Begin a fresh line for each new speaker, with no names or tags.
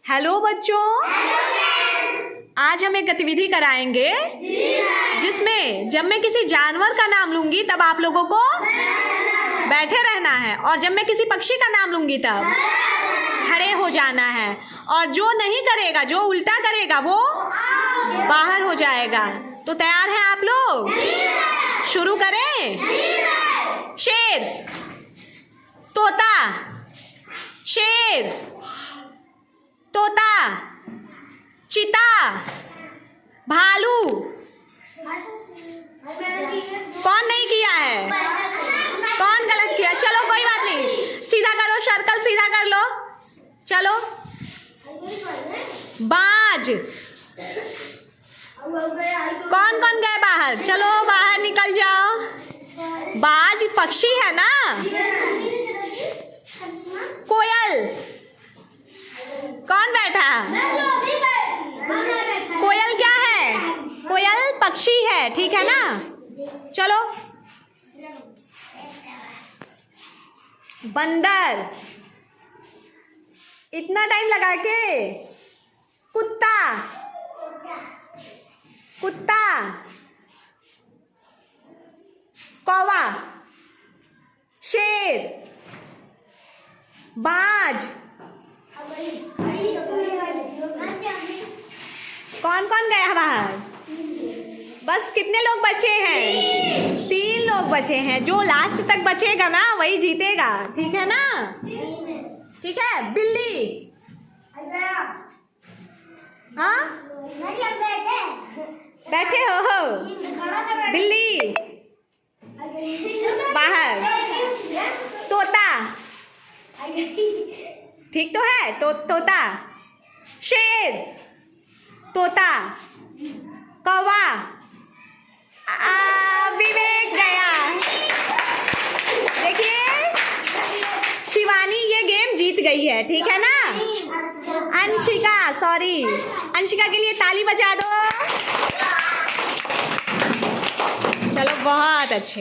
Hello बच्चों, आज हम एक गतिविधि कराएंगे जिसमें जब मैं किसी जानवर का नाम लूंगी तब आप लोगों को बैठे रहना है, और जब मैं किसी पक्षी का नाम लूंगी तब खड़े हो जाना है। और जो नहीं करेगा, जो उल्टा करेगा वो बाहर हो जाएगा। तो तैयार हैं आप लोग? शुरू करें। शेर, तोता, शेर, तोता, चीता, भालू। कौन नहीं किया है? कौन गलत किया? चलो कोई बात नहीं, सीधा करो, सर्कल सीधा कर लो। चलो। बाज, कौन कौन गए बाहर? चलो बाहर निकल जाओ। बाज पक्षी है ना। कोयल, कौन बैठा? कोयल क्या है? कोयल पक्षी है, ठीक है ना। चलो। बंदर, इतना टाइम लगा के। कुत्ता, कुत्ता, कौवा, शेर, बाज। कौन कौन गया बाहर? बस कितने लोग बचे हैं? 3 लोग बचे हैं। जो लास्ट तक बचेगा ना वही जीतेगा, ठीक है ना। ठीक है। बिल्ली, हाँ बैठे हो। बिल्ली बाहर। तोता, ठीक तो है। तोता, शेर, तोता, कौवा। विवेक गया। देखिए शिवानी ये गेम जीत गई है, ठीक है ना। अंशिका, सॉरी, अंशिका के लिए ताली बजा दो। चलो बहुत अच्छे।